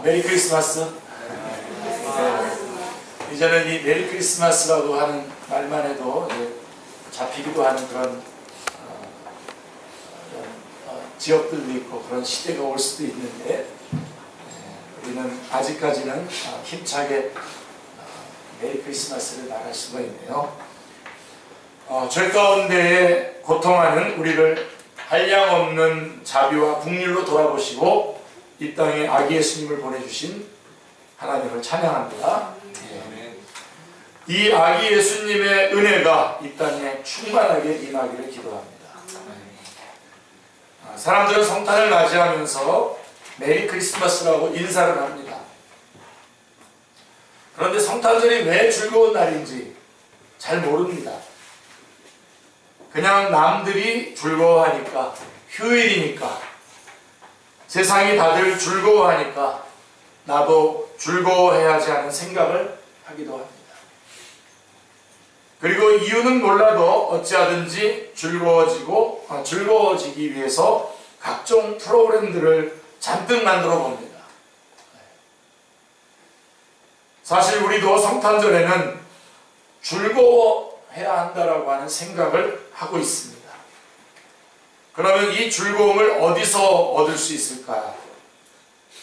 메리 크리스마스. 이제는 이 메리 크리스마스라고 하는 말만 해도 잡히기도 하는 그런 지역들도 있고 그런 시대가 올 수도 있는데, 우리는 아직까지는 힘차게 메리 크리스마스를 나갈 수가 있네요. 죄 가운데에 고통하는 우리를 한량없는 자비와 긍휼로 돌아보시고 이 땅에 아기 예수님을 보내주신 하나님을 찬양합니다. 이 아기 예수님의 은혜가 이 땅에 충만하게 임하기를 기도합니다. 사람들은 성탄을 맞이하면서 메리 크리스마스라고 인사를 합니다. 그런데 성탄절이 왜 즐거운 날인지 잘 모릅니다. 그냥 남들이 즐거워하니까, 휴일이니까, 세상이 다들 즐거워하니까 나도 즐거워해야지 하는 생각을 하기도 합니다. 그리고 이유는 몰라도 어찌하든지 즐거워지기 위해서 각종 프로그램들을 잔뜩 만들어 봅니다. 사실 우리도 성탄절에는 즐거워해야 한다라고 하는 생각을 하고 있습니다. 그러면 이 즐거움을 어디서 얻을 수 있을까요?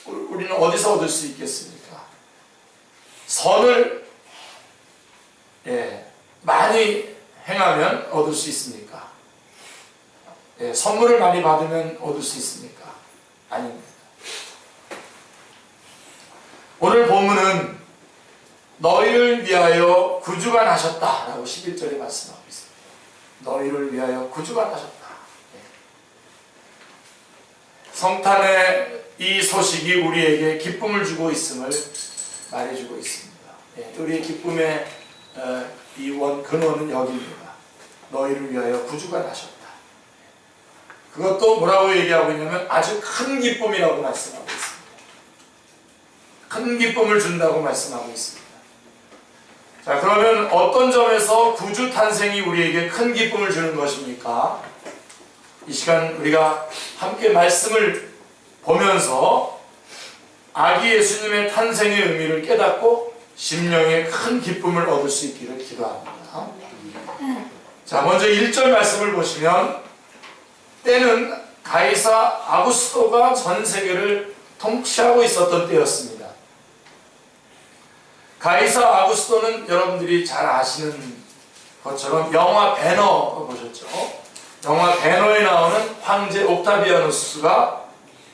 우리는 어디서 얻을 수 있겠습니까? 선을 많이 행하면 얻을 수 있습니까? 선물을 많이 받으면 얻을 수 있습니까? 아닙니다. 오늘 본문은 너희를 위하여 구주가 나셨다 라고 11절에 말씀하고 있습니다. 너희를 위하여 구주가 나셨다. 성탄의 이 소식이 우리에게 기쁨을 주고 있음을 말해주고 있습니다. 우리의 기쁨의 근원은 여기입니다. 너희를 위하여 구주가 나셨다. 그것도 뭐라고 얘기하고 있냐면 아주 큰 기쁨이라고 말씀하고 있습니다. 큰 기쁨을 준다고 말씀하고 있습니다. 자, 그러면 어떤 점에서 구주 탄생이 우리에게 큰 기쁨을 주는 것입니까? 이 시간 우리가 함께 말씀을 보면서 아기 예수님의 탄생의 의미를 깨닫고 심령에 큰 기쁨을 얻을 수 있기를 기도합니다. 자, 먼저 1절 말씀을 보시면 때는 가이사 아구스토가 전 세계를 통치하고 있었던 때였습니다. 가이사 아구스토는 여러분들이 잘 아시는 것처럼 영화 배너 보셨죠? 영화 배너에 나오는 황제 옥타비아누스가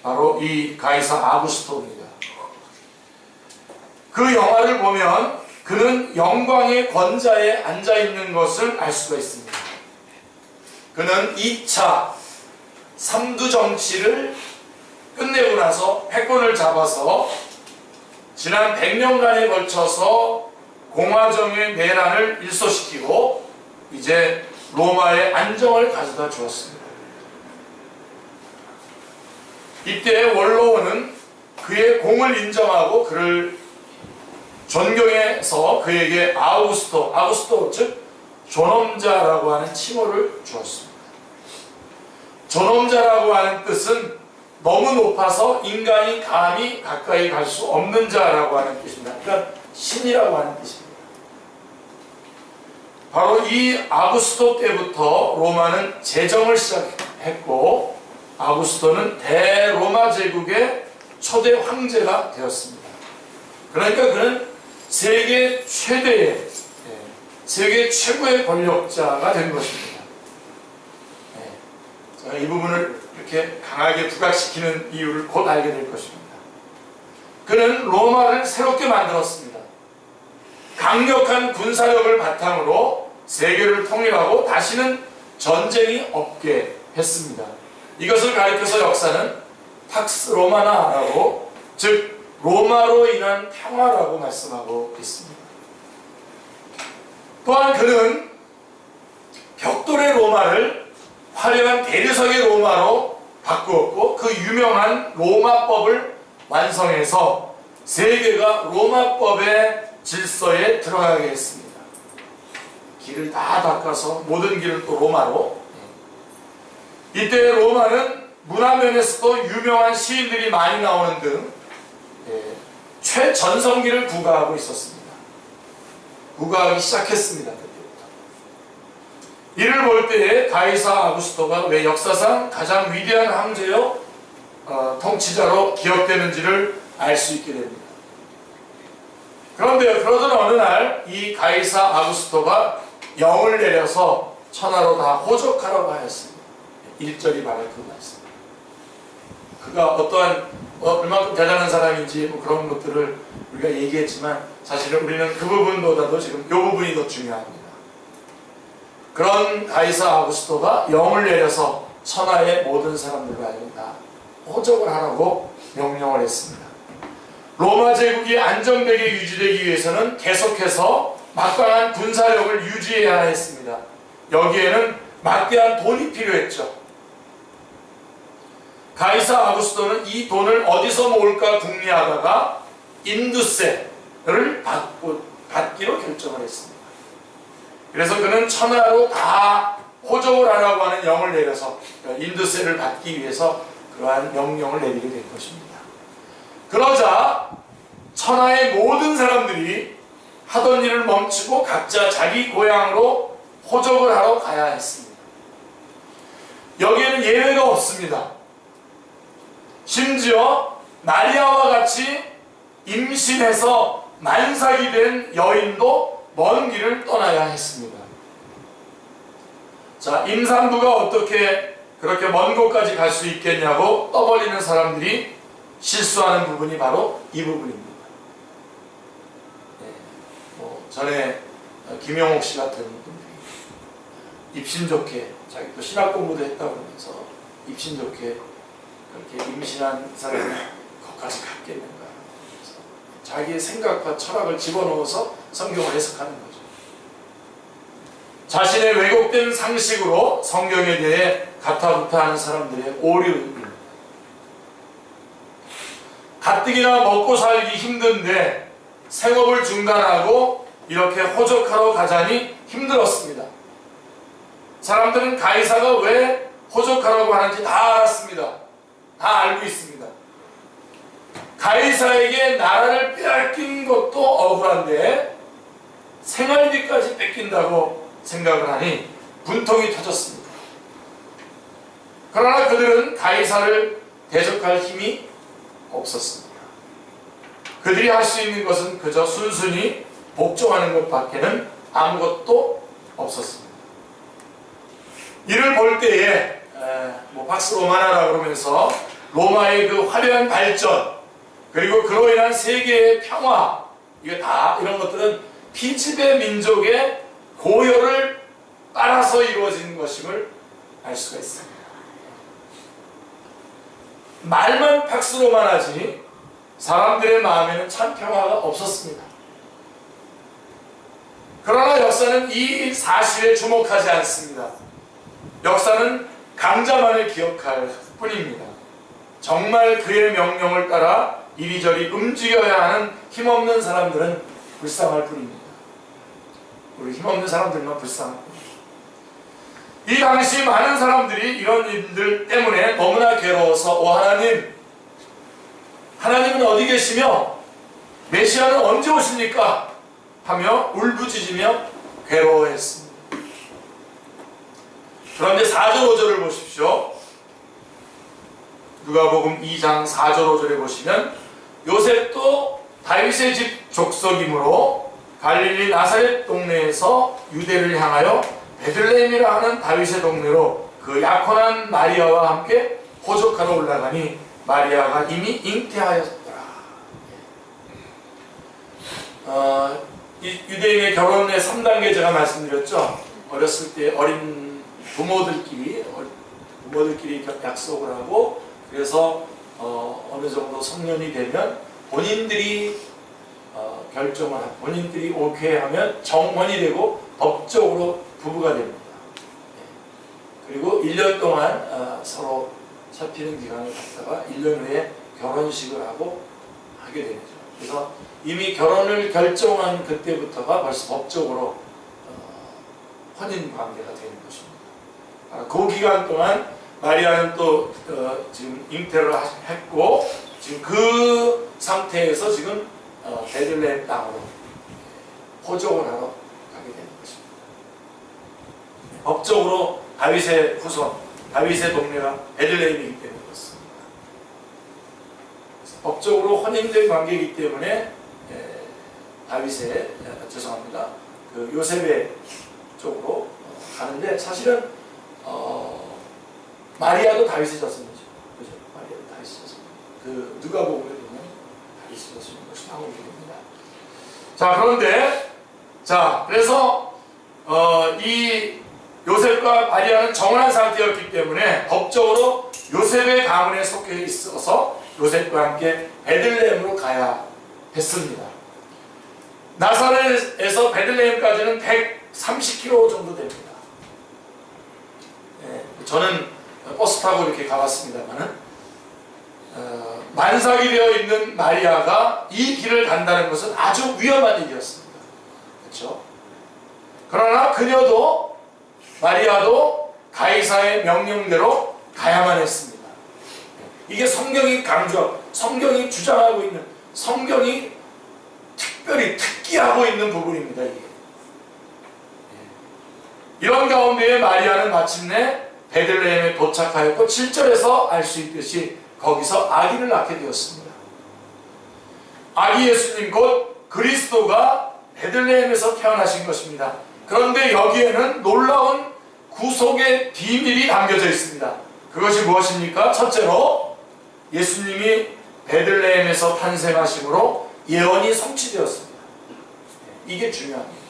바로 이 가이사 아구스토입니다. 그 영화를 보면 그는 영광의 권좌에 앉아있는 것을 알 수가 있습니다. 그는 2차 삼두 정치를 끝내고 나서 패권을 잡아서 지난 100년간에 걸쳐서 공화정의 내란을 일소시키고 이제 로마의 안정을 가져다 주었습니다. 이때 원로원은 그의 공을 인정하고 그를 존경해서 그에게 아우구스토 즉 존엄자라고 하는 칭호를 주었습니다. 존엄자라고 하는 뜻은 너무 높아서 인간이 감히 가까이 갈 수 없는 자라고 하는 뜻입니다. 그러니까 신이라고 하는 뜻입니다. 바로 이 아구스토 때부터 로마는 제정을 시작했고 아구스토는 대로마 제국의 초대 황제가 되었습니다. 그러니까 그는 세계 최고의 권력자가 된 것입니다. 제가 이 부분을 이렇게 강하게 부각시키는 이유를 곧 알게 될 것입니다. 그는 로마를 새롭게 만들었습니다. 강력한 군사력을 바탕으로 세계를 통일하고 다시는 전쟁이 없게 했습니다. 이것을 가리켜서 역사는 팍스 로마나라고, 즉 로마로 인한 평화라고 말씀하고 있습니다. 또한 그는 벽돌의 로마를 화려한 대리석의 로마로 바꾸었고 그 유명한 로마법을 완성해서 세계가 로마법의 질서에 들어가게 했습니다. 길을 다 닦아서 모든 길을 또 로마로. 이때 로마는 문화면에서도 유명한 시인들이 많이 나오는 등 최전성기를 구가하고 있었습니다. 구가하기 시작했습니다. 그때부터. 이를 볼 때에 가이사 아구스토가 왜 역사상 가장 위대한 황제요 통치자로 기억되는지를 알 수 있게 됩니다. 그런데요, 그러던 어느 날 이 가이사 아구스토가 영을 내려서 천하로 다 호적하라고 하였습니다. 1절이 바로 그 말씀. 그가 어떠한 얼마큼 대단한 사람인지 뭐 그런 것들을 우리가 얘기했지만 사실은 우리는 그 부분보다도 지금 이 부분이 더 중요합니다. 그런 가이사 아구스토가 영을 내려서 천하의 모든 사람들과 다 호적을 하라고 명령을 했습니다. 로마 제국이 안정되게 유지되기 위해서는 계속해서 막강한 군사력을 유지해야 했습니다. 여기에는 막대한 돈이 필요했죠. 가이사 아구스토는 이 돈을 어디서 모을까 궁리하다가 인두세를 받기로 결정을 했습니다. 그래서 그는 천하로 다 호적을 하라고 하는 영을 내려서 인두세를 받기 위해서 그러한 명령을 내리게 된 것입니다. 그러자 천하의 모든 사람들이 하던 일을 멈추고 각자 자기 고향으로 호적을 하러 가야 했습니다. 여기에는 예외가 없습니다. 심지어 마리아와 같이 임신해서 만삭이 된 여인도 먼 길을 떠나야 했습니다. 자, 임산부가 어떻게 그렇게 먼 곳까지 갈 수 있겠냐고 떠벌리는 사람들이 실수하는 부분이 바로 이 부분입니다. 전에 김영옥 씨 같은 분들이 입신 좋게 자기 또 신학 공부도 했다고 하면서 입신 좋게 그렇게 임신한 사람이 거기까지 갔겠는가. 자기의 생각과 철학을 집어넣어서 성경을 해석하는 거죠. 자신의 왜곡된 상식으로 성경에 대해 가타부타하는 사람들의 오류입니다. 가뜩이나 먹고 살기 힘든데 생업을 중단하고 이렇게 호적하러 가자니 힘들었습니다. 사람들은 가이사가 왜 호적하라고 하는지 다 알았습니다. 다 알고 있습니다. 가이사에게 나라를 빼앗긴 것도 억울한데 생활비까지 뺏긴다고 생각을 하니 분통이 터졌습니다. 그러나 그들은 가이사를 대적할 힘이 없었습니다. 그들이 할 수 있는 것은 그저 순순히 복종하는 것밖에는 아무것도 없었습니다. 이를 볼 때에 박스 로마나라 그러면서 로마의 그 화려한 발전 그리고 그로 인한 세계의 평화 이게 다 이런 것들은 피지배 민족의 고혈을 따라서 이루어진 것임을 알 수가 있습니다. 말만 박스로만 하지 사람들의 마음에는 참 평화가 없었습니다. 그러나 역사는 이 사실에 주목하지 않습니다. 역사는 강자만을 기억할 뿐입니다. 정말 그의 명령을 따라 이리저리 움직여야 하는 힘없는 사람들은 불쌍할 뿐입니다. 우리 힘없는 사람들만 불쌍할 뿐입니다. 이 당시 많은 사람들이 이런 일들 때문에 너무나 괴로워서 오 하나님, 하나님은 어디 계시며 메시아는 언제 오십니까? 하며 울부짖으며 괴로워했습니다. 그런데 4절 5절을 보십시오. 누가복음 2장 4절 5절에 보시면 요셉도 다윗의 집 족속이므로 갈릴리 나사렛 동네에서 유대를 향하여 베들레헴이라 하는 다윗의 동네로 그 약혼한 마리아와 함께 호적하러 올라가니 마리아가 이미 잉태하였더라. 이 유대인의 결혼의 3단계 제가 말씀드렸죠. 어렸을 때 어린 부모들끼리 약속을 하고 그래서 어느 정도 성년이 되면 본인들이 결정을 하고 본인들이 오케이 하면 정혼이 되고 법적으로 부부가 됩니다. 그리고 1년 동안 서로 잡히는 기간을 갖다가 1년 후에 결혼식을 하고 하게 되죠. 그래서 이미 결혼을 결정한 그때부터가 벌써 법적으로 혼인 관계가 되는 것입니다. 그 기간 동안 마리아는 또 지금 잉태를 했고 지금 그 상태에서 지금 베들레헴 땅으로 포종을 하러 가게 되는 것입니다. 법적으로 다윗의 후손, 다윗의 동네가 베들레헴이기 때문에 그렇습니다. 법적으로 혼인된 관계이기 때문에 다윗의 죄송합니다. 그 요셉의 쪽으로 가는데 사실은 마리아도 다윗의 자손이죠. 그죠? 마리아도 다윗의 자손. 그 누가복음에 보면 다윗의 자손인 것이 나오게 됩니다. 자, 그런데 그래서 이 요셉과 마리아는 정혼한 상태였기 때문에 법적으로 요셉의 가문에 속해 있어서 요셉과 함께 베들레헴으로 가야 했습니다. 나사렛에서 베들레헴까지는 130km 정도 됩니다. 저는 버스 타고 이렇게 가봤습니다만은 만삭이 되어 있는 마리아가 이 길을 간다는 것은 아주 위험한 일이었습니다. 그렇죠? 그러나 그녀도 마리아도 가이사의 명령대로 가야만 했습니다. 이게 성경이 강조하고 성경이 주장하고 있는 성경이 특별히 특기하고 있는 부분입니다. 이게. 이런 가운데에 마리아는 마침내 베들레헴에 도착하였고 7절에서 알 수 있듯이 거기서 아기를 낳게 되었습니다. 아기 예수님 곧 그리스도가 베들레헴에서 태어나신 것입니다. 그런데 여기에는 놀라운 구속의 비밀이 담겨져 있습니다. 그것이 무엇입니까? 첫째로 예수님이 베들레헴에서 탄생하심으로 예언이 성취되었습니다. 이게 중요합니다.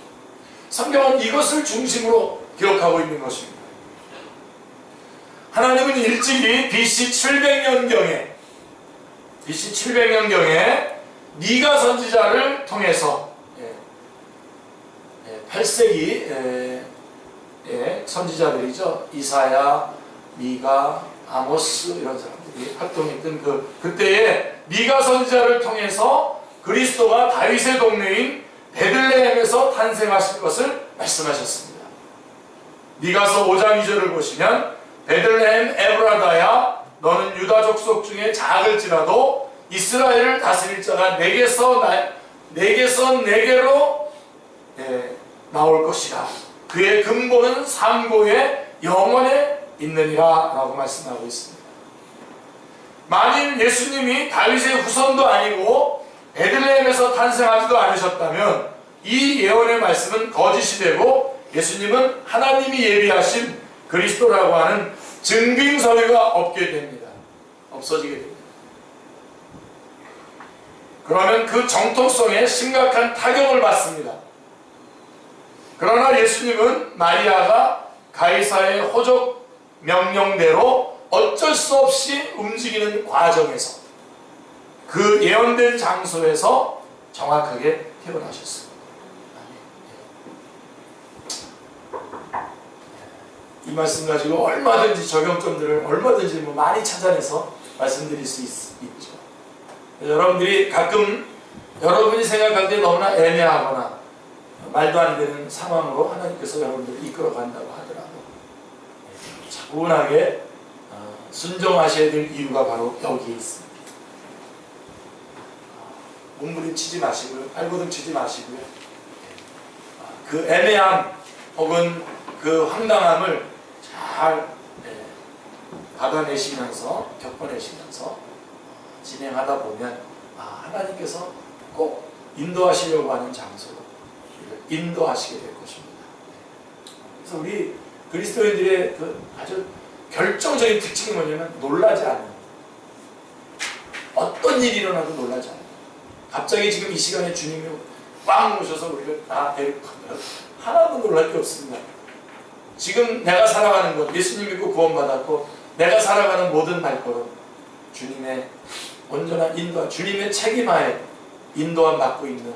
성경은 이것을 중심으로 기록하고 있는 것입니다. 하나님은 일찍이 BC 700년경에 미가 선지자를 통해서 8세기 선지자들이죠. 이사야, 미가, 아모스 이런 사람들이 활동했던 그때에 미가 선지자를 통해서 그리스도가 다윗의 동네인 베들레헴에서 탄생하실 것을 말씀하셨습니다. 미가서 5장 2절을 보시면 베들레헴 에브라다야 너는 유다 족속 중에 작을지라도 이스라엘을 다스릴 자가 내게서 내게로 나올 것이라. 그의 근본은 상고의 영원에 있느니라 라고 말씀하고 있습니다. 만일 예수님이 다윗의 후손도 아니고 베들레헴에서 탄생하지도 않으셨다면 이 예언의 말씀은 거짓이 되고 예수님은 하나님이 예비하신 그리스도라고 하는 증빙 서류가 없게 됩니다. 없어지게 됩니다. 그러면 그 정통성에 심각한 타격을 받습니다. 그러나 예수님은 마리아가 가이사의 호적 명령대로 어쩔 수 없이 움직이는 과정에서 그 예언된 장소에서 정확하게 태어나셨습니다. 이 말씀 가지고 얼마든지 적용점들을 얼마든지 많이 찾아내서 말씀드릴 수 있죠. 여러분들이 가끔 여러분이 생각할 때 너무나 애매하거나 말도 안 되는 상황으로 하나님께서 여러분들을 이끌어 간다고 하더라도 차분하게 순종하셔야 될 이유가 바로 여기에 있습니다. 몸부림치지 마시고요. 발버둥치지 마시고요. 그 애매함 혹은 그 황당함을 잘 받아내시면서 겪어내시면서 진행하다 보면 하나님께서 꼭 인도하시려고 하는 장소로 인도하시게 될 것입니다. 그래서 우리 그리스도인들의 아주 결정적인 특징이 뭐냐면 놀라지 않는, 어떤 일이 일어나도 놀라지 않는, 갑자기 지금 이 시간에 주님이 꽉 오셔서 우리를 다 데리고 가면 하나도 놀랄 게 없습니다. 지금 내가 살아가는 것, 예수님 믿고 구원받았고 내가 살아가는 모든 발걸음 주님의 온전한 인도와 주님의 책임하에 인도함 받고 있는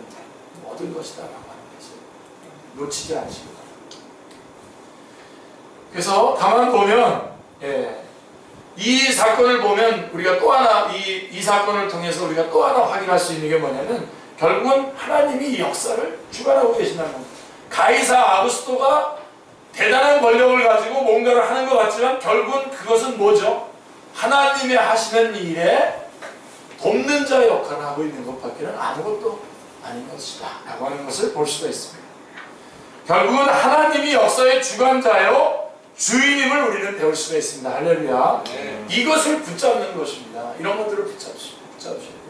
모든 것이다 라고 하는 것을 놓치지 않으시기 바랍니다. 그래서 가만 보면 이 사건을 보면 우리가 또 하나 이 사건을 통해서 우리가 또 하나 확인할 수 있는 게 뭐냐면 결국은 하나님이 이 역사를 주관하고 계신다는 겁니다. 가이사 아구스토가 대단한 권력을 가지고 뭔가를 하는 것 같지만 결국은 그것은 뭐죠? 하나님의 하시는 일에 돕는 자의 역할을 하고 있는 것밖에는 아무것도 아닌 것이다 라고 하는 것을 볼 수가 있습니다. 결국은 하나님이 역사의 주관자요 주인임을 우리는 배울 수가 있습니다. 할렐루야. 네. 이것을 붙잡는 것입니다. 이런 것들을 붙잡으셔야 됩니다.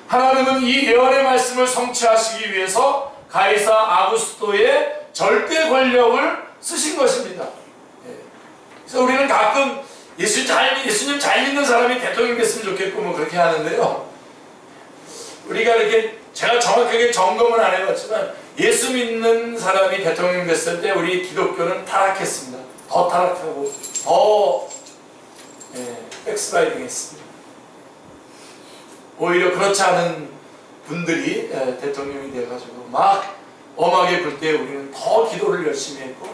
하나님은 이 예언의 말씀을 성취하시기 위해서 가이사 아구스토의 절대 권력을 쓰신 것입니다. 그래서 우리는 가끔 예수님 잘 믿는 사람이 대통령 됐으면 좋겠고 뭐 그렇게 하는데요. 우리가 이렇게 제가 정확하게 점검은 안 해봤지만 예수 믿는 사람이 대통령 됐을 때 우리 기독교는 타락했습니다. 더 타락하고 더 백스라이딩 했습니다. 오히려 그렇지 않은 분들이 대통령이 돼가지고 막 엄하게 굴 때 우리는 더 기도를 열심히 했고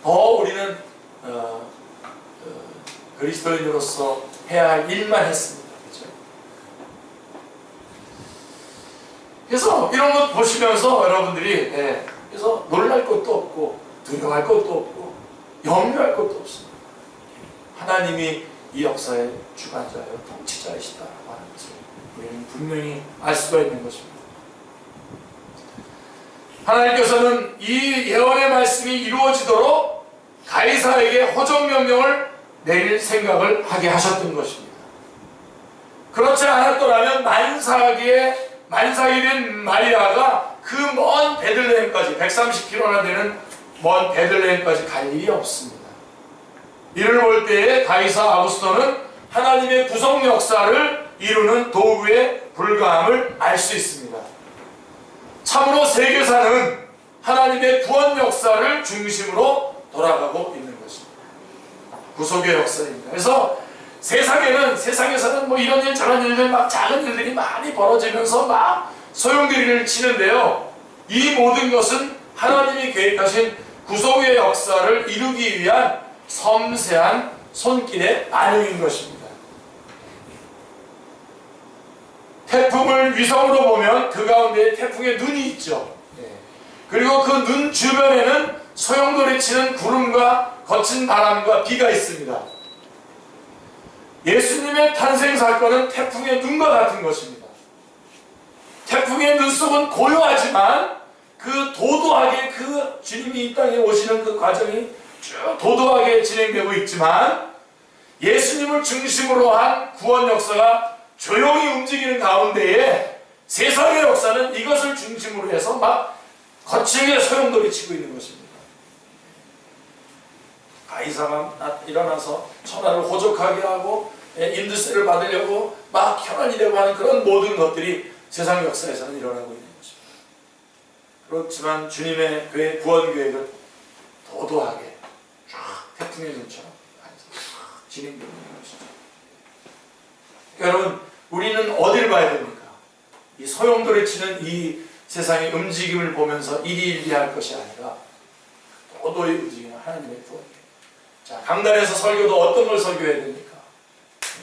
더 우리는 그리스도인으로서 해야 할 일만 했습니다. 그렇죠? 그래서 이런 것 보시면서 여러분들이 그래서 놀랄 것도 없고 두려워할 것도 없고 염려할 것도 없습니다. 하나님이 이 역사의 주관자여 통치자이시다라고 하는 것을 우리는 분명히 알 수가 있는 것입니다. 하나님께서는 이 예언의 말씀이 이루어지도록 가이사에게 허정명령을 내릴 생각을 하게 하셨던 것입니다. 그렇지 않았더라면 만삭이 된 마리아가 그 먼 베들레헴까지 130km나 되는 먼 베들레헴까지 갈 일이 없습니다. 이를 볼 때에 가이사 아구스토는 하나님의 구속 역사를 이루는 도구에 불과함을 알 수 있습니다. 참으로 세계사는 하나님의 구원 역사를 중심으로 돌아가고 있는 것입니다. 구속의 역사입니다. 그래서 세상에서는 뭐 이런 일 저런 일들 막 작은 일들이 많이 벌어지면서 막 소용돌이를 치는데요. 이 모든 것은 하나님이 계획하신 구속의 역사를 이루기 위한 섬세한 손길의 반응인 것입니다. 태풍을 위성으로 보면 그 가운데 태풍의 눈이 있죠. 그리고 그 눈 주변에는 소용돌이치는 구름과 거친 바람과 비가 있습니다. 예수님의 탄생 사건은 태풍의 눈과 같은 것입니다. 태풍의 눈 속은 고요하지만 그 도도하게 그 주님이 이 땅에 오시는 그 과정이 쭉 도도하게 진행되고 있지만 예수님을 중심으로 한 구원 역사가 조용히 움직이는 가운데에 세상의 역사는 이것을 중심으로 해서 막 거칠게 소용돌이치고 있는 것입니다. 가이사가 일어나서 천하를 호족하게 하고 인두세를 받으려고 막 혈안이려고 하는 그런 모든 것들이 세상 역사에서는 일어나고 있는 것입니다. 그렇지만 주님의 구원 계획은 도도하게 쫙 태풍의 눈처럼 진행되고 있는 것이죠. 여러분, 우리는 어디를 봐야 됩니까? 이 소용돌이치는 이 세상의 움직임을 보면서 일희일비할 것이 아니라 도도히 움직이는 하나님의 구원 계획. 자, 강단에서 설교도 어떤 걸 설교해야 됩니까?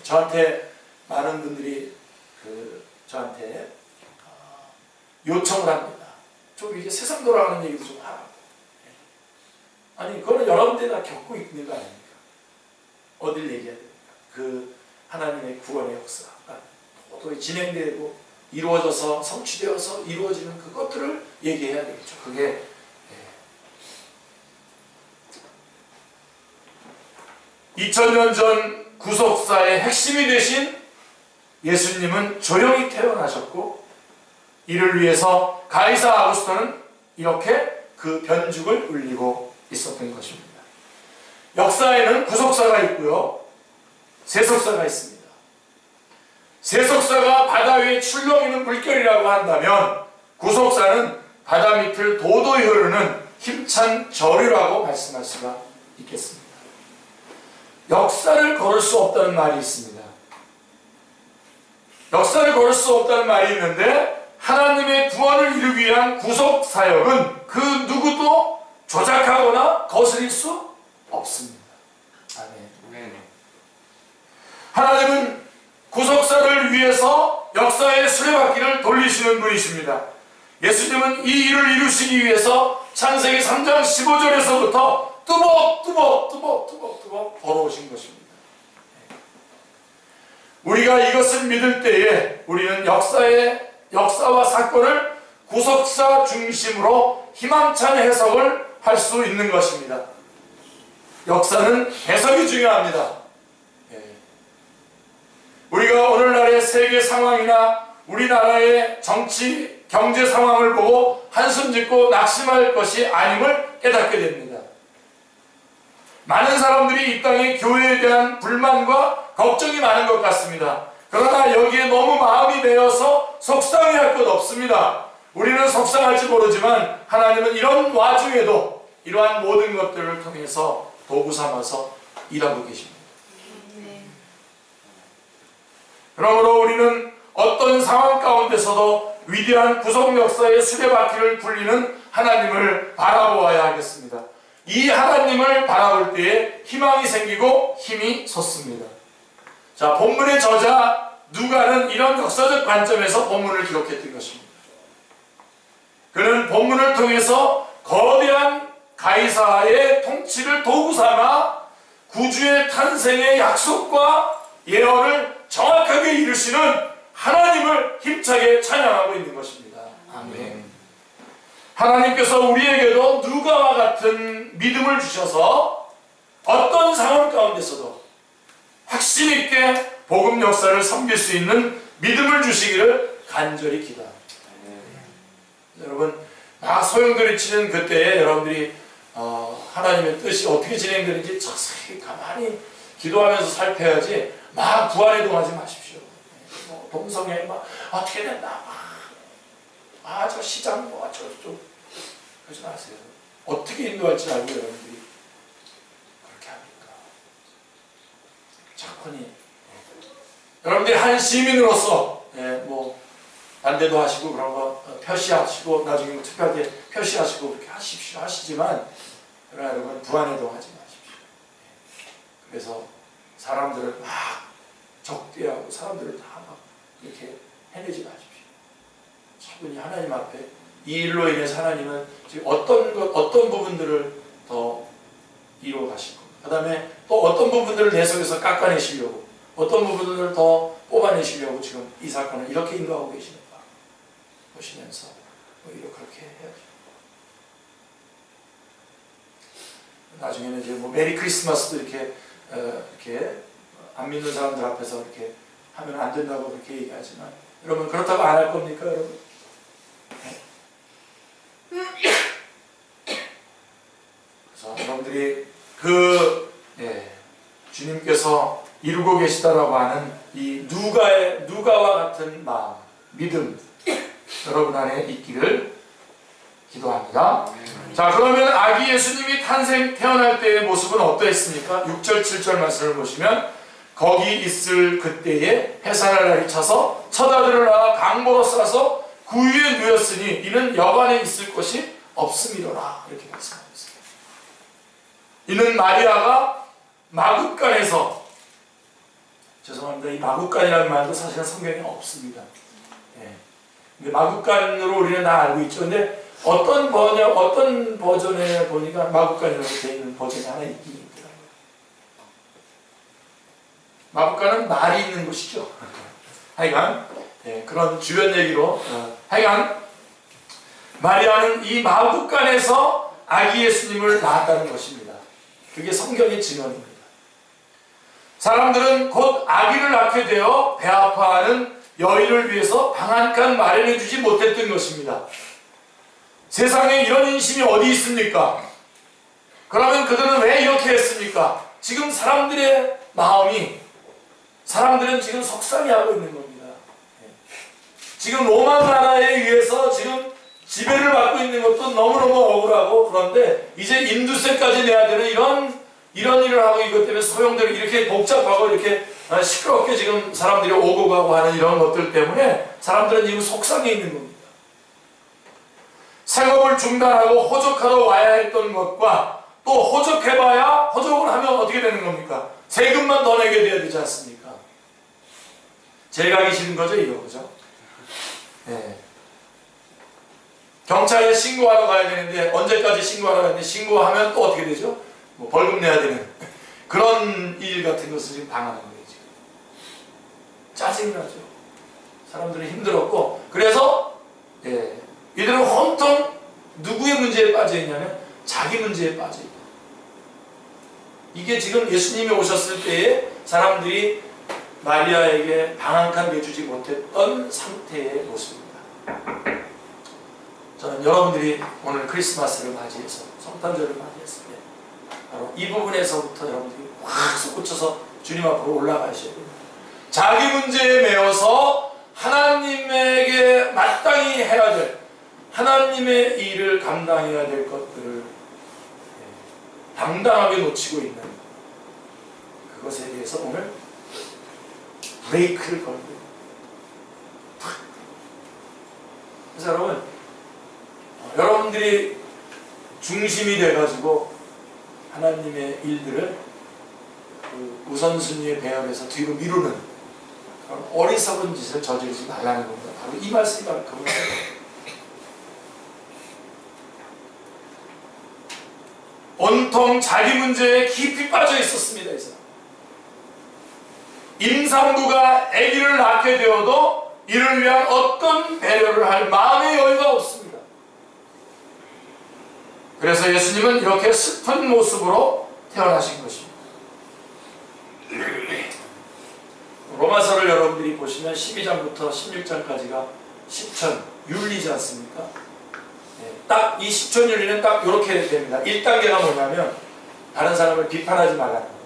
저한테 많은 분들이 저한테 요청을 합니다. 좀 이제 세상 돌아가는 얘기도 좀 하라고. 아니, 그거는 여러분들이 다 겪고 있는 거 아닙니까? 어딜 얘기해야 됩니까? 그 하나님의 구원의 역사가 도도히 진행되고 이루어져서 성취되어서 이루어지는 그것들을 얘기해야 되겠죠. 그게 2000년 전 구속사의 핵심이 되신 예수님은 조용히 태어나셨고 이를 위해서 가이사 아구스토는 이렇게 그 변죽을 울리고 있었던 것입니다. 역사에는 구속사가 있고요. 세속사가 있습니다. 세속사가 바다 위에 출렁이는 물결이라고 한다면 구속사는 바다 밑을 도도히 흐르는 힘찬 저류라고 말씀할 수가 있겠습니다. 역사를 걸을 수 없다는 말이 있습니다. 역사를 걸을 수 없다는 말이 있는데 하나님의 구원을 이루기 위한 구속 사역은 그 누구도 조작하거나 거스릴 수 없습니다. 아멘. 하나님은 구속사를 위해서 역사의 수레바퀴를 돌리시는 분이십니다. 예수님은 이 일을 이루시기 위해서 창세기 3장 15절에서부터 뚜벅 걸어오신 것입니다. 우리가 이것을 믿을 때에 우리는 역사와 사건을 구속사 중심으로 희망찬 해석을 할 수 있는 것입니다. 역사는 해석이 중요합니다. 우리가 오늘날의 세계 상황이나 우리나라의 정치, 경제 상황을 보고 한숨 짓고 낙심할 것이 아님을 깨닫게 됩니다. 많은 사람들이 이 땅에 교회에 대한 불만과 걱정이 많은 것 같습니다. 그러나 여기에 너무 마음이 메어서 속상해할 것 없습니다. 우리는 속상할지 모르지만 하나님은 이런 와중에도 이러한 모든 것들을 통해서 도구 삼아서 일하고 계십니다. 그러므로 우리는 어떤 상황 가운데서도 위대한 구속 역사의 수레바퀴를 굴리는 하나님을 바라보아야 하겠습니다. 이 하나님을 바라볼 때에 희망이 생기고 힘이 솟습니다. 자, 본문의 저자 누가는 이런 역사적 관점에서 본문을 기록했던 것입니다. 그는 본문을 통해서 거대한 가이사의 통치를 도구 삼아 구주의 탄생의 약속과 예언을 정확하게 이루시는 하나님을 힘차게 찬양하고 있는 것입니다. 아멘. 하나님께서 우리에게도 누가와 같은 믿음을 주셔서 어떤 상황 가운데서도 확신 있게 복음 역사를 섬길 수 있는 믿음을 주시기를 간절히 기도합니다. 여러분, 막 소용돌이치는 그때에 여러분들이 하나님의 뜻이 어떻게 진행되는지 자세히 가만히 기도하면서 살펴야지 막 부활해동하지 마십시오. 동성애 막 어떻게 된다, 저 시장 저쪽 그러지 마세요. 어떻게 인도할지 알고 여러분들이 그렇게 합니까? 착하니 여러분들이 한 시민으로서 반대도 하시고 그런 거 표시하시고 나중에 투표할 때 표시하시고 그렇게 하시지만 그러나 여러분 불안해동하지 마십시오. 그래서 사람들을 막 적대하고 사람들을 다 막 이렇게 해내지 마십시오. 차분히 하나님 앞에 이 일로 인해서 하나님은 지금 어떤 부분들을 더 이루어 가실 겁니다. 그 다음에 또 어떤 부분들을 내 속에서 깎아내시려고 어떤 부분들을 더 뽑아내시려고 지금 이 사건을 이렇게 인도하고 계시는가 보시면서 오히려 그렇게 해야죠. 나중에는 이제 메리 크리스마스도 이렇게 안 믿는 사람들 앞에서 이렇게 하면 안 된다고 그렇게 얘기하지만 여러분 그렇다고 안 할 겁니까, 여러분? 그래서 여러분들이 주님께서 이루고 계시다라고 하는 이 누가와 같은 마음, 믿음 여러분 안에 있기를 기도합니다. 자, 그러면 아기 예수님이 태어날 때의 모습은 어떠했습니까? 6절 7절 말씀을 보시면 거기 있을 그때에 해산할 날이 차서 첫 아들을 낳아 강보로 싸서 구유에 누였으니 이는 여관에 있을 곳이 없음이로라 이렇게 말씀하고 있습니다. 이는 마리아가 마굿간에서 죄송합니다. 이 마굿간이라는 말도 사실은 성경에 없습니다. 근데 마굿간으로 우리는 다 알고 있죠. 근데 어떤 버전에 보니까 마굿간이라고 되어 있는 버전이 하나 있긴 있더라고요. 마굿간은 말이 있는 곳이죠. 하여간 그런 주변 얘기로 하여간 마리아는 이 마굿간에서 아기 예수님을 낳았다는 것입니다. 그게 성경의 증언입니다. 사람들은 곧 아기를 낳게 되어 배 아파하는 여인을 위해서 방 한 칸 마련해 주지 못했던 것입니다. 세상에 이런 인심이 어디 있습니까? 그러면 그들은 왜 이렇게 했습니까? 지금 사람들의 마음이 사람들은 지금 속상해하고 있는 겁니다. 지금 로마 나라에 의해서 지금 지배를 받고 있는 것도 너무너무 억울하고 그런데 이제 인두세까지 내야 되는 이런 일을 하고 이것 때문에 소용돌이 이렇게 복잡하고 이렇게 시끄럽게 지금 사람들이 오고 가고 하는 이런 것들 때문에 사람들은 지금 속상해 있는 겁니다. 생업을 중단하고 호적하러 와야 했던 것과 또 호적을 하면 어떻게 되는 겁니까? 세금만 더 내게 돼야 되지 않습니까? 제일 가기 싫은 거죠, 이거, 그죠? 경찰에 신고하러 가야 되는데 언제까지 신고하러 가는데 신고하면 또 어떻게 되죠? 벌금 내야 되는 그런 일 같은 것을 지금 당하는 거예요. 지금. 짜증나죠. 사람들이 힘들었고, 그래서 이들은 온통 누구의 문제에 빠져 있냐면 자기 문제에 빠져 있다. 이게 지금 예수님이 오셨을 때에 사람들이 마리아에게 방 한 칸 내주지 못했던 상태의 모습입니다. 저는 여러분들이 오늘 크리스마스를 맞이해서 성탄절을 맞이했을 때 바로 이 부분에서부터 여러분들이 확 솟구쳐서 주님 앞으로 올라가셔야 됩니다. 자기 문제에 매여서 하나님에게 마땅히 해야 될, 하나님의 일을 감당해야 될 것들을 당당하게 놓치고 있는 그것에 대해서 오늘 브레이크를 걸고, 그래서 여러분들이 중심이 돼가지고 하나님의 일들을 그 우선순위에 배열해서 뒤로 미루는 그런 어리석은 짓을 저지르지 말라는 겁니다. 바로 이 말씀이 바로 그겁니다. 온통 자기 문제에 깊이 빠져 있었습니다. 이 사람. 임산부가 아기를 낳게 되어도 이를 위한 어떤 배려를 할 마음의 여유가 없습니다. 그래서 예수님은 이렇게 슬픈 모습으로 태어나신 것입니다. 로마서를 여러분들이 보시면 12장부터 16장까지가 십천윤리지 않습니까? 딱 이 십천윤리는 딱 이렇게 됩니다. 1단계가 뭐냐면 다른 사람을 비판하지 말라는 거예요.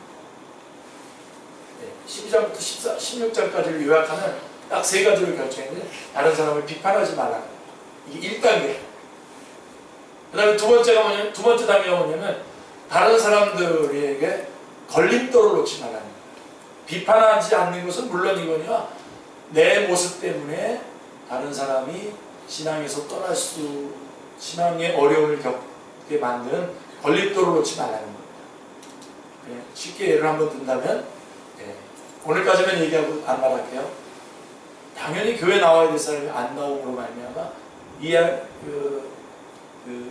12장부터 16장까지를 요약하면 딱 세 가지로 결정했는데 다른 사람을 비판하지 말라는 거예요. 이게 1단계. 그 다음에 두 번째 단계가 뭐냐면 다른 사람들에게 걸림돌을 놓지 말라는 거예요. 비판하지 않는 것은 물론이거니와 내 모습 때문에 다른 사람이 신앙에서 떠날 신앙의 어려움을 겪게 만드는 걸림돌을 놓지 말라는 겁니다. 쉽게 예를 한번 든다면, 오늘까지만 얘기하고 안 말할게요. 당연히 교회 나와야 될 사람이 안 나옴으로 말미암아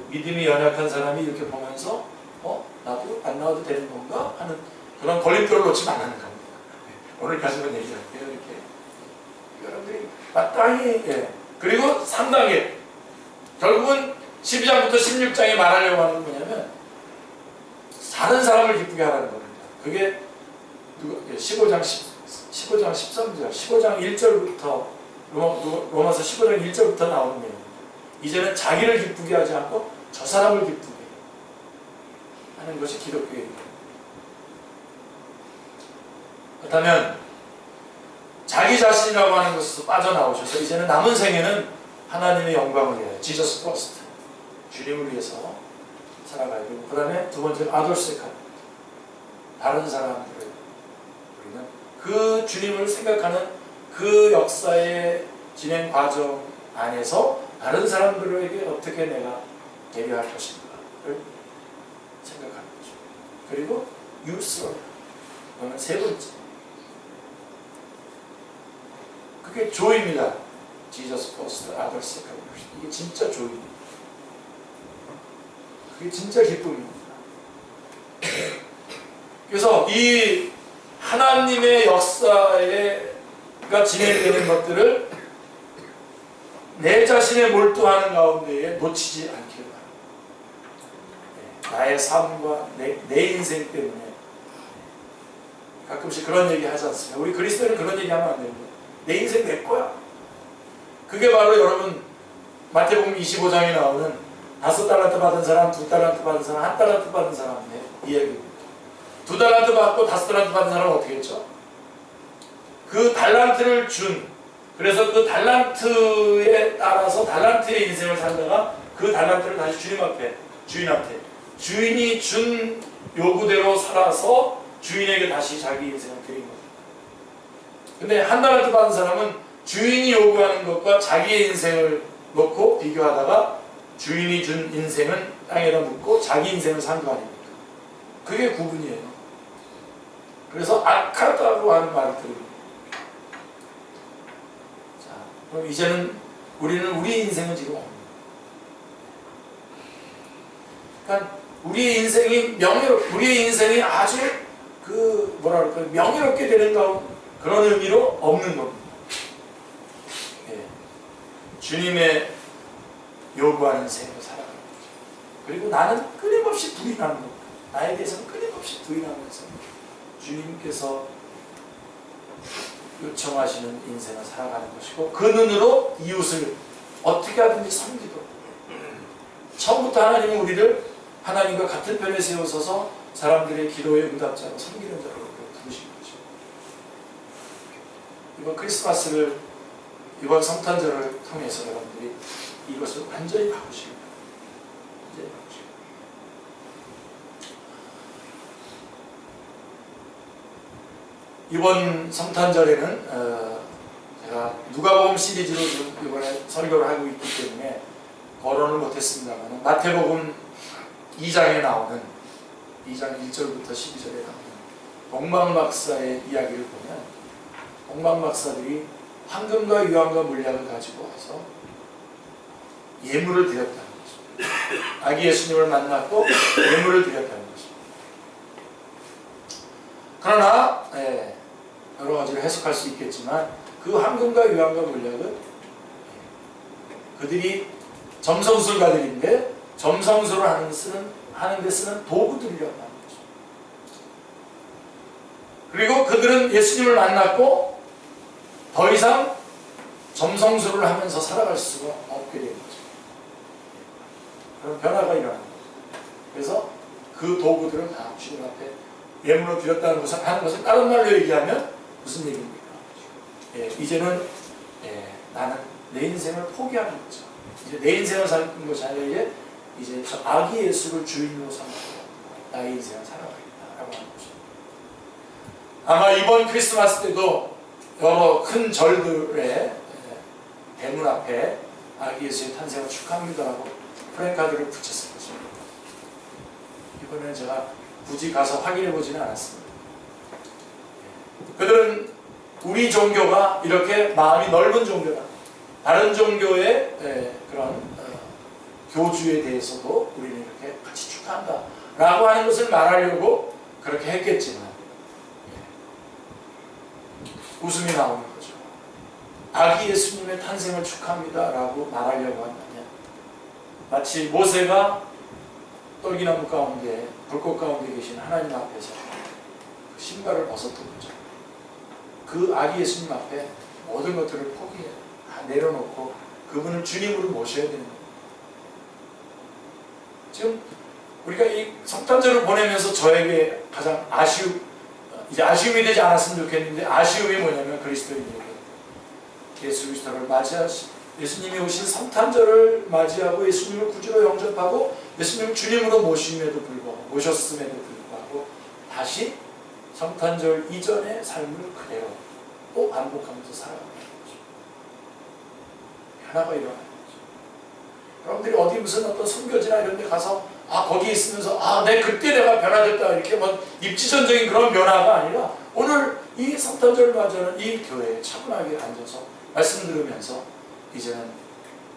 믿음이 연약한 사람이 이렇게 보면서 나도 안 나와도 되는 건가 하는 그런 걸림돌을 놓지 말라는 겁니다. 오늘까지만 얘기할게요. 이렇게 여러분들이 마땅히 그리고 3단계 결국은 12장부터 16장에 말하려고 하는 건 뭐냐면 다른 사람을 기쁘게 하라는 겁니다. 그게 15장 13절 15장 1절부터 로마서 15장 1절부터 나오는 내용. 이제는 자기를 기쁘게 하지 않고 저 사람을 기쁘게 하는 것이 기독교입니다. 그렇다면 자기 자신이라고 하는 것에서 빠져나오셔서 이제는 남은 생애는 하나님의 영광을 위하여 Jesus first, 주님을 위해서 살아가야 되고, 그 다음에 두 번째는 others second, 다른 사람들을 우리는 그 주님을 생각하는 그 역사의 진행 과정 안에서 다른 사람들에게 어떻게 내가 배려할 것인가를 생각하는 거죠. 그리고 유스러운, 그거는 세 번째. 그게 조입니다. Jesus first, others second. 이게 진짜 조입니다. 그게 진짜 기쁨입니다. 그래서 이 하나님의 역사가 진행되는 것들을 내 자신에 몰두하는 가운데에 놓치지 않기를 바랍니다. 나의 삶과 내 인생 때문에 가끔씩 그런 얘기 하지 않습니까? 우리 그리스도인은 그런 얘기 하면 안 됩니다. 내 인생 내 거야. 그게 바로 여러분 마태복음 25장에 나오는 5달란트 받은 사람, 2달란트 받은 사람, 1달란트 받은 사람의 이야기입니다. 2달란트 받고 5달란트 받은 사람은 어떻게 했죠? 그 달란트를 그래서 그 달란트에 따라서 달란트의 인생을 살다가 그 달란트를 다시 주인한테 주인이 준 요구대로 살아서 주인에게 다시 자기 인생을 드린 겁니다. 근데 1달란트 받은 사람은 주인이 요구하는 것과 자기의 인생을 놓고 비교하다가 주인이 준 인생은 땅에다 묻고 자기 인생을 산 거 아닙니까? 그게 구분이에요. 그래서 악하다고 하는 말을 들으면, 자, 그럼 이제는 우리 인생은 지금 없는, 그러니까 우리의 인생이 아주 명예롭게 되는 그런 의미로 없는 겁니다. 예. 주님의 요구하는 삶을 살아가는 거죠. 그리고 나는 끊임없이 부인하는 겁니다. 나에 대해서는 끊임없이 부인하면서 주님께서 요청하시는 인생을 살아가는 것이고, 그 눈으로 이웃을 어떻게 하든지 섬기도록. 처음부터 하나님은 우리를 하나님과 같은 편에 세우셔서 사람들의 기도의 응답자로 섬기는 자로 부르신 거죠. 이번 크리스마스를, 이번 성탄절을 통해서 여러분들이 이것을 완전히 바꾸시길 바랍니다. 완전히 바꾸시길 바랍니다. 이번 성탄절에는 제가 누가복음 시리즈로 지금 이번에 설교를 하고 있기 때문에 거론을 못했습니다만, 마태복음 2장에 나오는 2장 1절부터 12절에 나오는 동방박사의 이야기를 보면, 동방박사들이 황금과 유황과 물약을 가지고 와서 예물을 드렸다는 것입니다. 아기 예수님을 만났고 예물을 드렸다는 것입니다. 그러나 여러 가지로 해석할 수 있겠지만, 그 황금과 유황과 물약은 그들이 점성술가들인데 점성술을 하는 데 쓰는 도구들이라고 하는 거죠. 그리고 그들은 예수님을 만났고 더 이상 점성술을 하면서 살아갈 수가 없게 된 거죠. 그런 변화가 일어난 거죠. 그래서 그 도구들을 다 주님 앞에 예물로 드렸다는 것을 하는 것을 다른 말로 얘기하면 무슨 얘기입니까? 이제는 나는 내 인생을 포기하는 거죠. 이제 내 인생을 사는 것이 아니라 이제 저 아기 예수를 주인으로 삼고 나의 인생을 살아가겠다라고 하는 거죠. 아마 이번 크리스마스 때도 여러 큰 절들의 대문 앞에 아기 예수의 탄생을 축하합니다라고 프랜카드를 붙였을 것입니다. 이번에는 제가 굳이 가서 확인해 보지는 않았습니다. 그들은 우리 종교가 이렇게 마음이 넓은 종교다, 다른 종교의 그런 교주에 대해서도 우리는 이렇게 같이 축하한다 라고 하는 것을 말하려고 그렇게 했겠지만, 웃음이 나오는 거죠. 아기 예수님의 탄생을 축하합니다 라고 말하려고 한다면, 마치 모세가 떨기나무 가운데, 불꽃 가운데 계신 하나님 앞에서 그 신발을 벗었던 거죠. 그 아기 예수님 앞에 모든 것들을 포기해 다 내려놓고 그분을 주님으로 모셔야 되는 거예요. 지금 우리가 이 성탄절을 보내면서 저에게 가장 이제 아쉬움이 되지 않았으면 좋겠는데, 아쉬움이 뭐냐면 그리스도인에게 예수 그리스도를 맞이하시, 예수님이 오신 성탄절을 맞이하고 예수님을 구주로 영접하고 예수님을 주님으로 모셨음에도 불구하고 다시 성탄절 이전의 삶을 그대로 또 반복하면서 살아가는 거죠. 변화가 일어나는 거죠. 여러분들이 어디 무슨 어떤 선교지나 이런 데 가서 거기 있으면서 그때 내가 변화됐다 이렇게 입지전적인 그런 변화가 아니라, 오늘 이 성탄절을 맞이하는 이 교회에 차분하게 앉아서 말씀 들으면서 이제는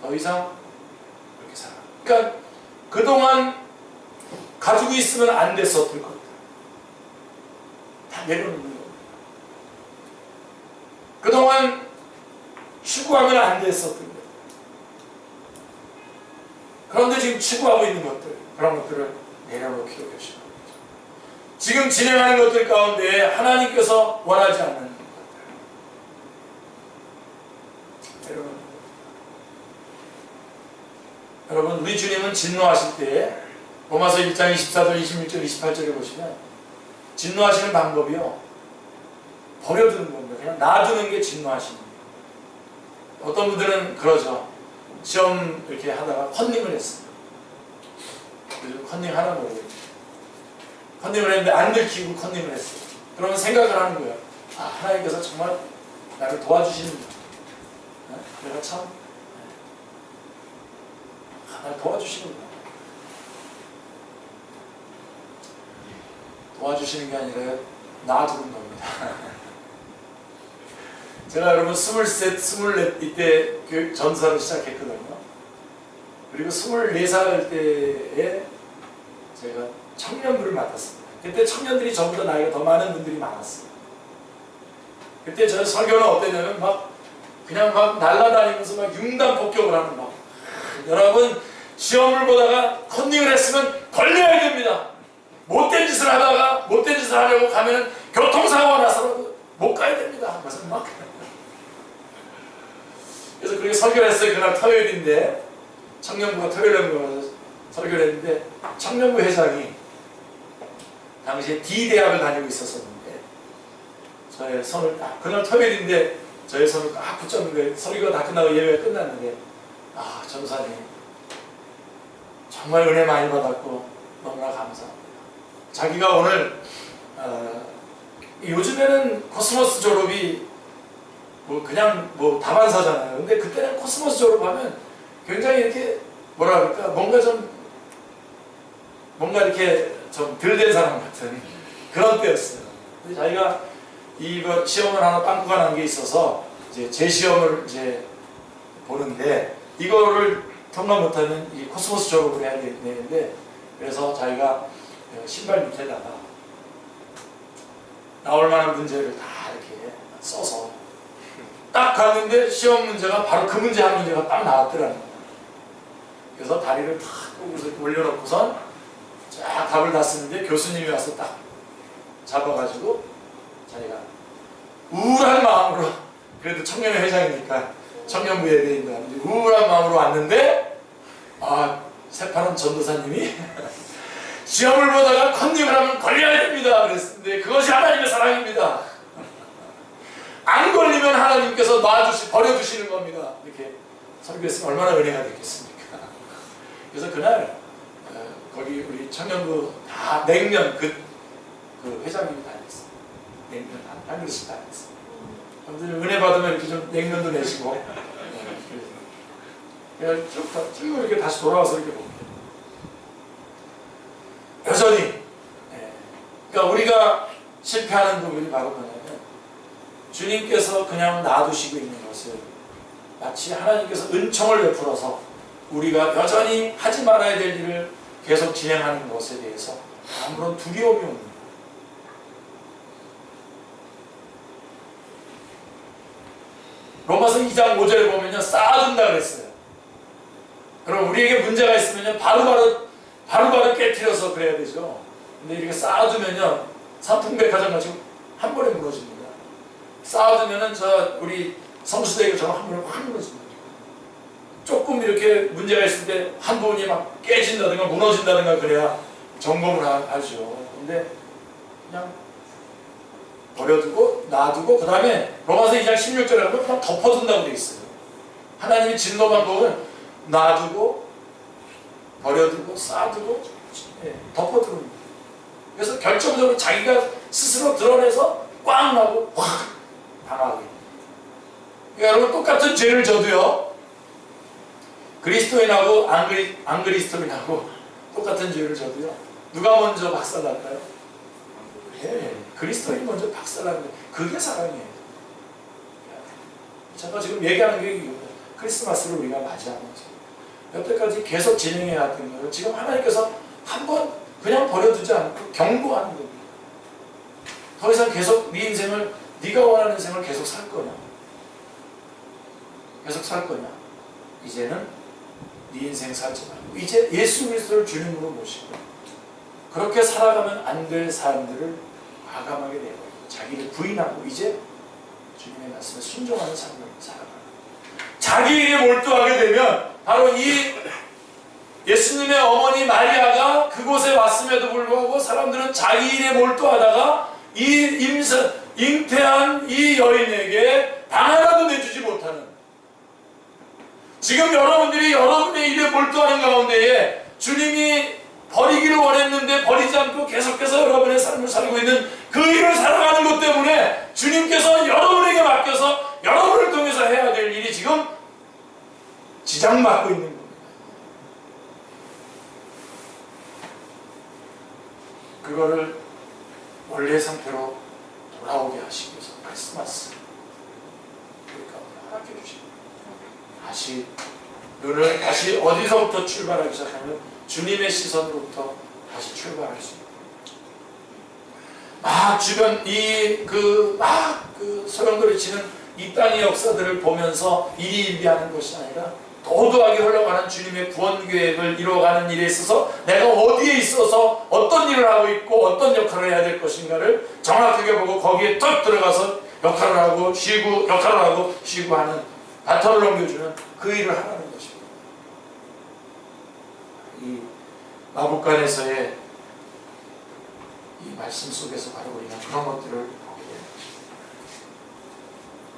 더 이상 그렇게 살아. 그러니까 그동안 가지고 있으면 안 됐었던 것들 다 내려놓는 겁니다. 그동안 추구하면 안 됐었던 것, 그런데 지금 추구하고 있는 것들, 그런 것들을 내려놓기로 결심합니다. 지금 진행하는 것들 가운데 하나님께서 원하지 않는 것들 내려놓는 것. 여러분, 우리 주님은 진노하실 때 로마서 1장 24절, 26절, 28절에 보시면 진노하시는 방법이요, 버려두는 겁니다. 그냥 놔두는 게 진노하시는 거예요. 어떤 분들은 그러죠. 시험 이렇게 하다가 컨닝을 했어요. 컨닝 하나 모르겠어요. 컨닝을 했는데 안 들키고 컨닝을 했어요. 그러면 생각을 하는 거예요. 하나님께서 정말 나를 도와주시는구나. 내가 참 나를 도와주시는구나. 도와주시는 게 아니라 놔두는 겁니다. 제가 여러분 23, 24 이때 교육 전사를 시작했거든요. 그리고 24살 때에 제가 청년부를 맡았습니다. 그때 청년들이 저보다 나이가 더 많은 분들이 많았어요. 그때 저 설교는 어땠냐면 그냥 날아다니면서 융단 폭격을 하는 여러분 시험을 보다가 컨닝을 했으면 걸려야 됩니다. 못된 짓을 하다가 못된 짓을 하려고 가면 교통사고가 나서라도 못 가야 됩니다. 그래서 그렇게 설교를 했어요. 그날 토요일인데 청년부가 토요일에 모여서 설교를 했는데 청년부 회장이 당시에 D대학을 다니고 있었었는데 저의 손을 그날 토요일인데 저의 손을 꽉 붙잡는 거예요. 설교가 다 끝나고 예배가 끝났는데 전사님 정말 은혜 많이 받았고 너무나 감사합니다. 자기가 오늘 요즘에는 코스모스 졸업이 그냥 다반사잖아요. 근데 그때는 코스모스 졸업하면 굉장히 이렇게 뭐라 그럴까 뭔가 이렇게 좀 덜 된 사람 같은 그런 때였어요. 근데 자기가 이거 시험을 하나 빵꾸가 난 게 있어서 이제 제 시험을 이제 보는데 이거를 통과 못하면 이 코스모스 졸업을 해야 되는데 그래서 자기가 신발 밑에다가 나올 만한 문제를 다 이렇게 써서 딱 갔는데 시험 문제가 바로 그 문제 한 문제가 딱 나왔더라는 거예요. 그래서 다리를 탁 올려놓고선 쫙 답을 다 쓰는데 교수님이 와서 딱 잡아가지고 자기가 우울한 마음으로 그래도 청년회 회장이니까 청년부 예배인가 우울한 마음으로 왔는데 새파란 전도사님이 시험을 보다가 컨닝을 하면 걸려야 됩니다 그랬는데 그것이 하나님의 사랑입니다. 안 걸리면 하나님께서 버려두시는 겁니다. 이렇게 설교했으면 얼마나 은혜가 됐겠습니까. 그래서 그날 거기 우리 청년부 다 냉면 그 회장님이 다 했어요. 냉면 한 그릇씩 다 했어요. 아무튼 은혜 받으면 이렇게 좀 냉면도 내시고 쭉 이렇게 다시 돌아와서 이렇게 볼게요. 여전히 그러니까 우리가 실패하는 부분이 바로 뭐냐면 주님께서 그냥 놔두시고 있는 것을 마치 하나님께서 은총을 베풀어서 우리가 여전히 하지 말아야 될 일을 계속 진행하는 것에 대해서 아무런 두려움이 없는 거예요. 로마서 2장 5절에 보면요 쌓아둔다 그랬어요. 그럼 우리에게 문제가 있으면요 바로바로 깨트려서 그래야 되죠. 근데 이렇게 쌓아두면요 삼풍백화점 가지고 한 번에 무너집니다. 쌓아두면은 우리 성수대교처럼 한 번에 확 무너집니다. 조금 이렇게 문제가 있을 때 한 부분이 막 깨진다든가 무너진다든가 그래야 점검을 하죠. 근데 그냥 버려두고 놔두고 그 다음에 로마서 2장 16절에 하면 그냥 덮어둔다고 되어 있어요. 하나님이 진노 방법은 놔두고 버려두고 쌓아두고 덮어두는. 그래서 결정적으로 자기가 스스로 드러내서 꽉 나고 확 당하게. 그러니까 여러분 똑같은 죄를 져도요 그리스도인하고 안 그리스도인하고 똑같은 죄를 져도요 누가 먼저 박살날까요? 그리스도인이 먼저 박살나는데 그게 사랑이에요. 제가 지금 얘기하는 게 이거예요. 크리스마스를 우리가 맞이하면서 여태까지 계속 진행해야 했던 거예요. 지금 하나님께서 한번 그냥 버려두지 않고 경고하는 겁니다. 더 이상 계속 네 인생을 네가 원하는 인생을 계속 살 거냐? 계속 살 거냐? 이제는 네 인생 살지 말고 이제 예수 그리스도를 주님으로 모시고 그렇게 살아가면 안 될 사람들을 과감하게 내버리고 자기를 부인하고 이제 주님의 말씀에 순종하는 삶을 살아가는 자기 일에 몰두하게 되면 바로 이 예수님의 어머니 마리아가 그곳에 왔음에도 불구하고 사람들은 자기 일에 몰두하다가 이 잉태한 이 여인에게 방 하나도 내주지 못하는 지금 여러분들이 여러분의 일에 몰두하는 가운데에 주님이 버리기를 원했는데 버리지 않고 계속해서 여러분의 삶을 살고 있는 그 일을 살아가는 것 때문에 주님께서 여러분에게 맡겨서 여러분을 통해서 해야 될 일이 지금 지장받고 있는 겁니다. 그거를 원래 상태로 돌아오게 하시기 위해서 크리스마스 그러니까 허락해 주시고 다시 눈을 다시 어디서부터 출발하기 시작하면 주님의 시선으로부터 다시 출발할 수 있고 막 주변 막 그 소용돌이치는 이 땅의 역사들을 보면서 일희일비하는 것이 아니라 도도하게 흘러가는 주님의 구원 계획을 이루어가는 일에 있어서 내가 어디에 있어서 어떤 일을 하고 있고 어떤 역할을 해야 될 것인가를 정확하게 보고 거기에 툭 들어가서 역할을 하고 쉬고 역할을 하고 쉬고 하는 바톤을 넘겨주는 그 일을 하라는 것입니다. 이 마국간에서의 이 말씀 속에서 바로 우리가 그런 것들을 보게 되는 것입니다.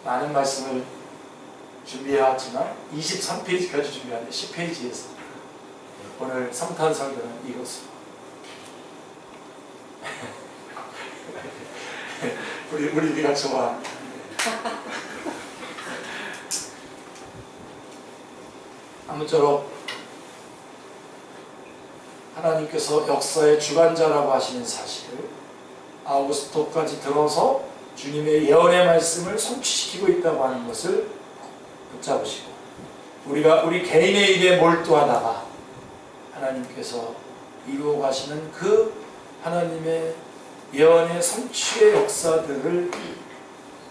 많은 말씀을 준비해왔지만 23페이지까지 준비하는데 10페이지에서 오늘 3탄 설교는 이것으로 우리가 좋아하는 아무쪼록 하나님께서 역사의 주관자라고 하시는 사실을 아우구스토까지 들어서 주님의 예언의 말씀을 성취시키고 있다고 하는 것을 붙잡으시고 우리가 우리 개인의 일에 몰두하다가 하나님께서 이루어 가시는 그 하나님의 예언의 성취의 역사들을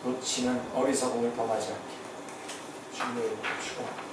놓치는 어리석음을 범하지 않게 주님의 이름으로 축원합니다.